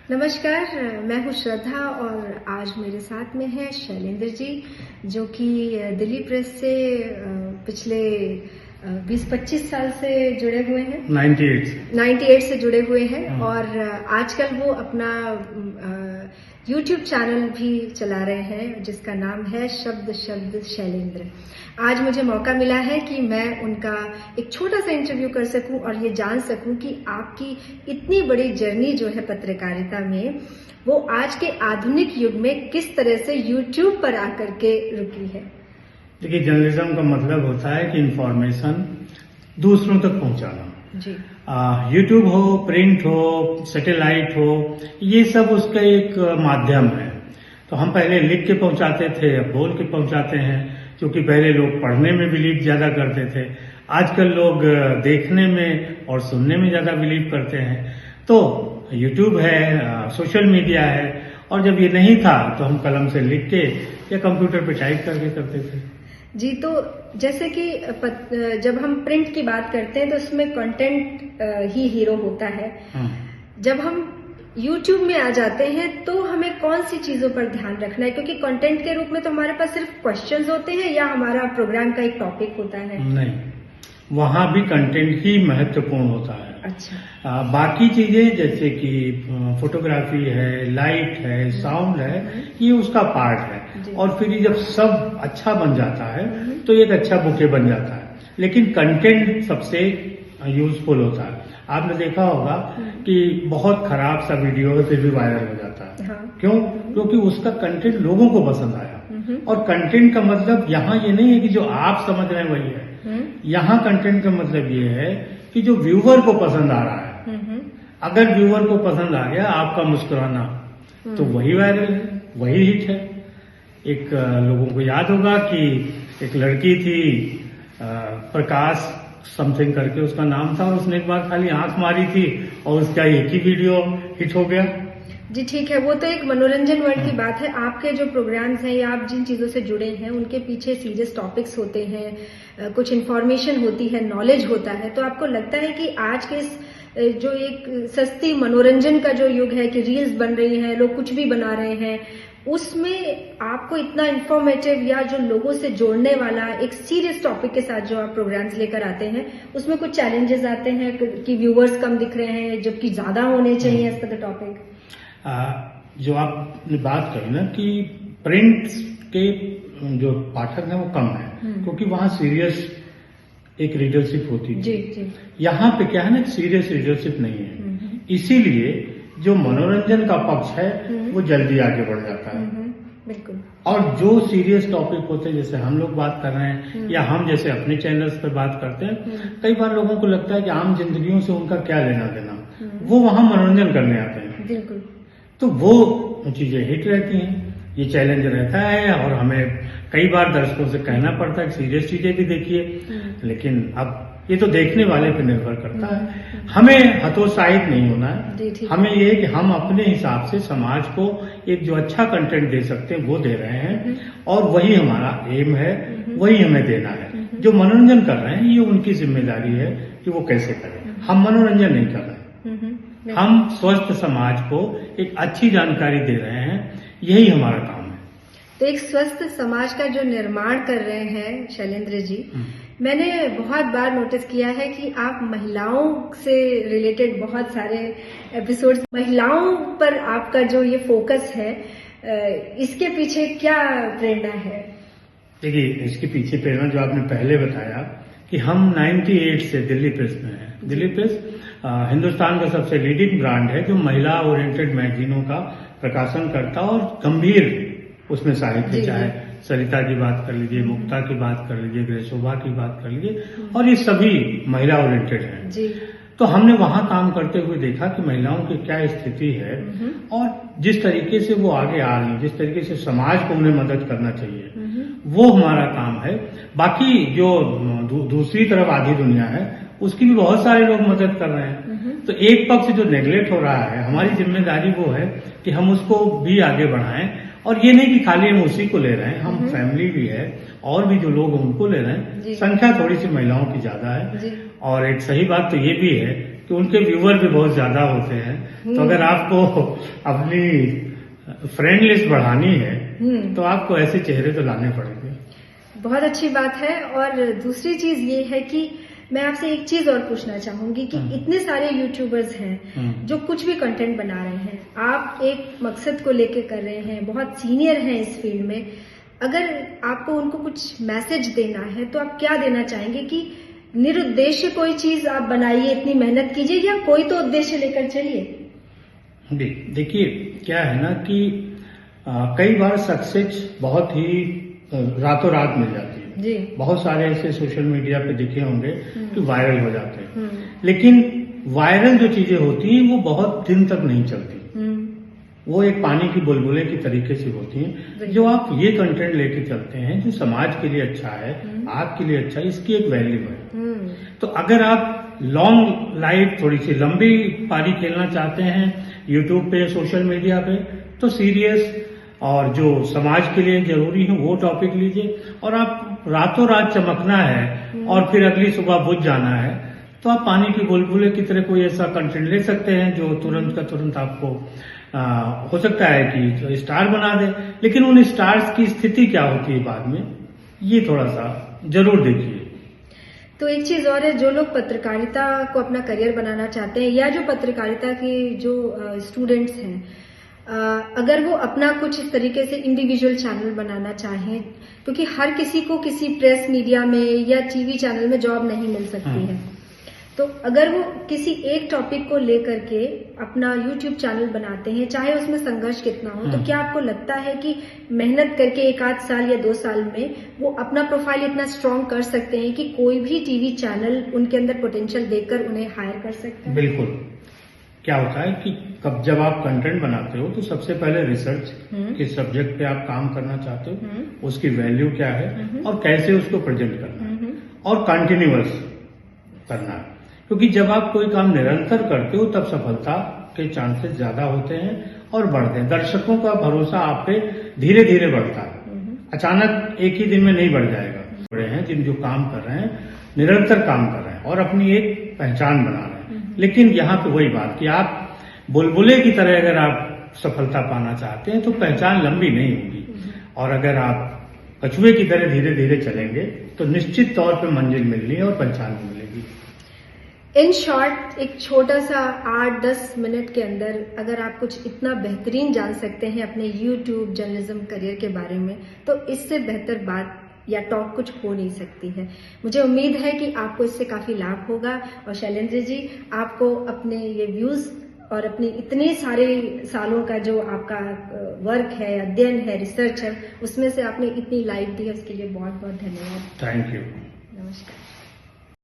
नमस्कार, मैं हूँ श्रद्धा और आज मेरे साथ में है शैलेंद्र जी, जो कि दिल्ली प्रेस से पिछले 20-25 साल से जुड़े हुए हैं। 98 से जुड़े हुए हैं और आजकल वो अपना YouTube चैनल भी चला रहे हैं जिसका नाम है शब्द शब्द शैलेंद्र। आज मुझे मौका मिला है कि मैं उनका एक छोटा सा इंटरव्यू कर सकूं और ये जान सकूं कि आपकी इतनी बड़ी जर्नी जो है पत्रकारिता में, वो आज के आधुनिक युग में किस तरह से YouTube पर आकर के रुकी है। देखिए, जर्नलिज्म का मतलब होता है कि इंफॉर्मेशन दूसरों तक पहुंचाना। जी। यूट्यूब हो, प्रिंट हो, सैटेलाइट हो, ये सब उसका एक माध्यम है। तो हम पहले लिख के पहुंचाते थे, अब बोल के पहुंचाते हैं, क्योंकि पहले लोग पढ़ने में बिलीव ज्यादा करते थे। आजकल लोग देखने में और सुनने में ज्यादा बिलीव करते हैं। तो यूट्यूब है, सोशल मीडिया है, और जब ये नहीं था तो हम कलम से लिख के या कंप्यूटर पे टाइप करके करते थे। जी, तो जैसे कि जब हम प्रिंट की बात करते हैं तो उसमें कंटेंट ही हीरो होता है। जब हम YouTube में आ जाते हैं तो हमें कौन सी चीजों पर ध्यान रखना है, क्योंकि कंटेंट के रूप में तो हमारे पास सिर्फ क्वेश्चंस होते हैं या हमारा प्रोग्राम का एक टॉपिक होता है। नहीं, वहां भी कंटेंट ही महत्वपूर्ण होता है। अच्छा। बाकी चीजें जैसे कि फोटोग्राफी है, लाइट है, साउंड है, ये उसका पार्ट है। और फिर जब सब अच्छा बन जाता है तो एक अच्छा बुके बन जाता है। लेकिन कंटेंट सबसे यूजफुल होता है। आपने देखा होगा कि बहुत खराब सा वीडियो है फिर भी वायरल हो जाता है। हाँ। क्यों? क्योंकि उसका कंटेंट लोगों को पसंद आया। और कंटेंट का मतलब यहाँ ये नहीं है कि जो आप समझ रहे हैं वही है। यहाँ कंटेंट का मतलब ये है कि जो व्यूअर को पसंद आ रहा है। अगर व्यूअर को पसंद आ गया आपका मुस्कुराना, तो वही वायरल है, वही हिट है। एक लोगों को याद होगा कि एक लड़की थी, प्रकाश समथिंग करके उसका नाम था, और उसने एक बार खाली आंख मारी थी और उसका एक ही वीडियो हिट हो गया। जी ठीक है, वो तो एक मनोरंजन वर्ग की बात है। आपके जो प्रोग्राम्स हैं या आप जिन चीजों से जुड़े हैं उनके पीछे सीरियस टॉपिक्स होते हैं, कुछ इन्फॉर्मेशन होती है, नॉलेज होता है। तो आपको लगता है कि आज के इस जो एक सस्ती मनोरंजन का जो युग है कि रील्स बन रही हैं, लोग कुछ भी बना रहे हैं, उसमें आपको इतना इन्फॉर्मेटिव या जो लोगों से जोड़ने वाला एक सीरियस टॉपिक के साथ जो आप प्रोग्राम्स लेकर आते हैं, उसमें कुछ चैलेंजेस आते हैं कि व्यूअर्स कम दिख रहे हैं जबकि ज्यादा होने चाहिए एज पर द टॉपिक? जो आपने बात कही ना कि प्रिंट के जो पाठक हैं वो कम है, क्योंकि वहां सीरियस एक रीडरशिप होती है। जी। यहाँ पे क्या है ना, सीरियस रीडरशिप नहीं है। इसीलिए जो मनोरंजन का पक्ष है वो जल्दी आगे बढ़ जाता है। बिल्कुल। और जो सीरियस टॉपिक होते हैं, जैसे हम लोग बात कर रहे हैं या हम जैसे अपने चैनल्स पर बात करते हैं, कई बार लोगों को लगता है कि आम जिंदगियों से उनका क्या लेना देना, वो वहां मनोरंजन करने आते हैं। बिल्कुल। तो वो चीजें हिट रहती हैं, ये चैलेंज रहता है। और हमें कई बार दर्शकों से कहना पड़ता है कि सीरियस चीजें भी देखिए, लेकिन अब ये तो देखने वाले पे निर्भर करता है। हमें हतोत्साहित नहीं होना है। हमें ये है कि हम अपने हिसाब से समाज को एक जो अच्छा कंटेंट दे सकते हैं वो दे रहे हैं, और वही हमारा एम है, वही हमें देना है। जो मनोरंजन कर रहे हैं ये उनकी जिम्मेदारी है कि वो कैसे करें। हम मनोरंजन नहीं कर रहे हैं, हम स्वस्थ समाज को एक अच्छी जानकारी दे रहे हैं, यही हमारा काम है। तो एक स्वस्थ समाज का जो निर्माण कर रहे हैं शैलेंद्र जी, मैंने बहुत बार नोटिस किया है कि आप महिलाओं से रिलेटेड बहुत सारे एपिसोड्स, महिलाओं पर आपका जो ये फोकस है, इसके पीछे क्या प्रेरणा है? देखिए, इसके पीछे प्रेरणा जो आपने पहले बताया कि हम 98 से दिल्ली प्रेस में हैं। दिल्ली प्रेस हिंदुस्तान का सबसे लीडिंग ब्रांड है जो महिला ओरिएंटेड मैगजीनों का प्रकाशन करता और गंभीर उसमें साहित्य, चाहे सरिता की बात कर लीजिए, मुक्ता की बात कर लीजिए, ग्रेशोभा की बात कर लीजिए, और ये सभी महिला ओरिएंटेड हैं। जी। तो हमने वहां काम करते हुए देखा कि महिलाओं की क्या स्थिति है और जिस तरीके से वो आगे आ रही, जिस तरीके से समाज को उन्हें मदद करना चाहिए, वो हमारा काम है। बाकी जो दूसरी तरफ आधी दुनिया है उसकी भी बहुत सारे लोग मदद कर रहे हैं। तो एक पक्ष जो नेग्लेक्ट हो रहा है, हमारी जिम्मेदारी वो है कि हम उसको भी आगे बढ़ाएं। और ये नहीं कि खाली हम उसी को ले रहे हैं, हम फैमिली भी है और भी जो लोग उनको ले रहे हैं। संख्या थोड़ी सी महिलाओं की ज्यादा है। और एक सही बात तो ये भी है कि उनके व्यूअर भी बहुत ज्यादा होते हैं, तो अगर आपको अपनी फ्रेंड लिस्ट बढ़ानी है तो आपको ऐसे चेहरे तो लाने पड़ेंगे। बहुत अच्छी बात है। और दूसरी चीज ये है कि मैं आपसे एक चीज और पूछना चाहूंगी कि इतने सारे यूट्यूबर्स हैं जो कुछ भी कंटेंट बना रहे हैं, आप एक मकसद को लेके कर रहे हैं, बहुत सीनियर हैं इस फील्ड में, अगर आपको उनको कुछ मैसेज देना है तो आप क्या देना चाहेंगे कि निरुद्देश्य कोई चीज आप बनाइए, इतनी मेहनत कीजिए, या कोई तो उद्देश्य लेकर चलिए? देखिए क्या है ना कि कई बार सक्सेस बहुत ही रातों रात मिल जाती है जी। बहुत सारे ऐसे सोशल मीडिया पे दिखे होंगे कि वायरल हो जाते हैं, लेकिन वायरल जो चीजें होती हैं वो बहुत दिन तक नहीं चलती। वो एक पानी की बुलबुले की तरीके से होती हैं। जो आप ये कंटेंट लेके चलते हैं जो समाज के लिए अच्छा है, आपके लिए अच्छा है, इसकी एक वैल्यू है। तो अगर आप लॉन्ग लाइफ, थोड़ी सी लंबी पारी खेलना चाहते हैं यूट्यूब पे, सोशल मीडिया पे, तो सीरियस और जो समाज के लिए जरूरी है वो टॉपिक लीजिए। और आप रातों रात चमकना है और फिर अगली सुबह बुझ जाना है, तो आप पानी की बुलबुले की तरह कोई ऐसा कंटेंट ले सकते हैं जो तुरंत का तुरंत आपको हो सकता है कि स्टार बना दे, लेकिन उन स्टार्स की स्थिति क्या होती है बाद में, ये थोड़ा सा जरूर देखिए। तो एक चीज और है, जो लोग पत्रकारिता को अपना करियर बनाना चाहते हैं या जो पत्रकारिता के जो स्टूडेंट्स हैं, अगर वो अपना कुछ इस तरीके से इंडिविजुअल चैनल बनाना चाहें, क्योंकि हर किसी को किसी प्रेस मीडिया में या टीवी चैनल में जॉब नहीं मिल सकती है, तो अगर वो किसी एक टॉपिक को लेकर के अपना यूट्यूब चैनल बनाते हैं, चाहे उसमें संघर्ष कितना हो, तो क्या आपको लगता है कि मेहनत करके 1 आध साल या 2 साल में वो अपना प्रोफाइल इतना स्ट्रांग कर सकते हैं कि कोई भी टीवी चैनल उनके अंदर पोटेंशियल देखकर उन्हें हायर कर सकता है? बिल्कुल। क्या होता है कि जब आप कंटेंट बनाते हो तो सबसे पहले रिसर्च किस सब्जेक्ट पे आप काम करना चाहते हो, उसकी वैल्यू क्या है और कैसे उसको प्रेजेंट करना है, और कंटिन्यूअस करना है। क्योंकि जब आप कोई काम निरंतर करते हो तब सफलता के चांसेस ज्यादा होते हैं और बढ़ते हैं। दर्शकों का भरोसा आप पे धीरे धीरे बढ़ता है, अचानक एक ही दिन में नहीं बढ़ जाएगा। बड़े हैं जिन जो काम कर रहे हैं, निरंतर काम कर रहे हैं और अपनी एक पहचान बना रहे हैं। लेकिन यहाँ पे वही बात कि आप बुलबुले की तरह अगर आप सफलता पाना चाहते हैं तो पहचान लंबी नहीं होगी, और अगर आप कछुए की तरह धीरे धीरे चलेंगे तो निश्चित तौर पे मंजिल मिलनी है और पहचान मिलेगी। इन शॉर्ट, एक छोटा सा 8-10 मिनट के अंदर अगर आप कुछ इतना बेहतरीन जान सकते हैं अपने यूट्यूब जर्नलिज्म करियर के बारे में, तो इससे बेहतर बात या टॉक कुछ हो नहीं सकती है। मुझे उम्मीद है कि आपको इससे काफी लाभ होगा। और शैलेंद्र जी, आपको अपने ये व्यूज और अपने इतने सारे सालों का जो आपका वर्क है, अध्ययन है, रिसर्च है, उसमें से आपने इतनी लाइफ दी है, उसके लिए बहुत बहुत धन्यवाद। Thank you. नमस्कार।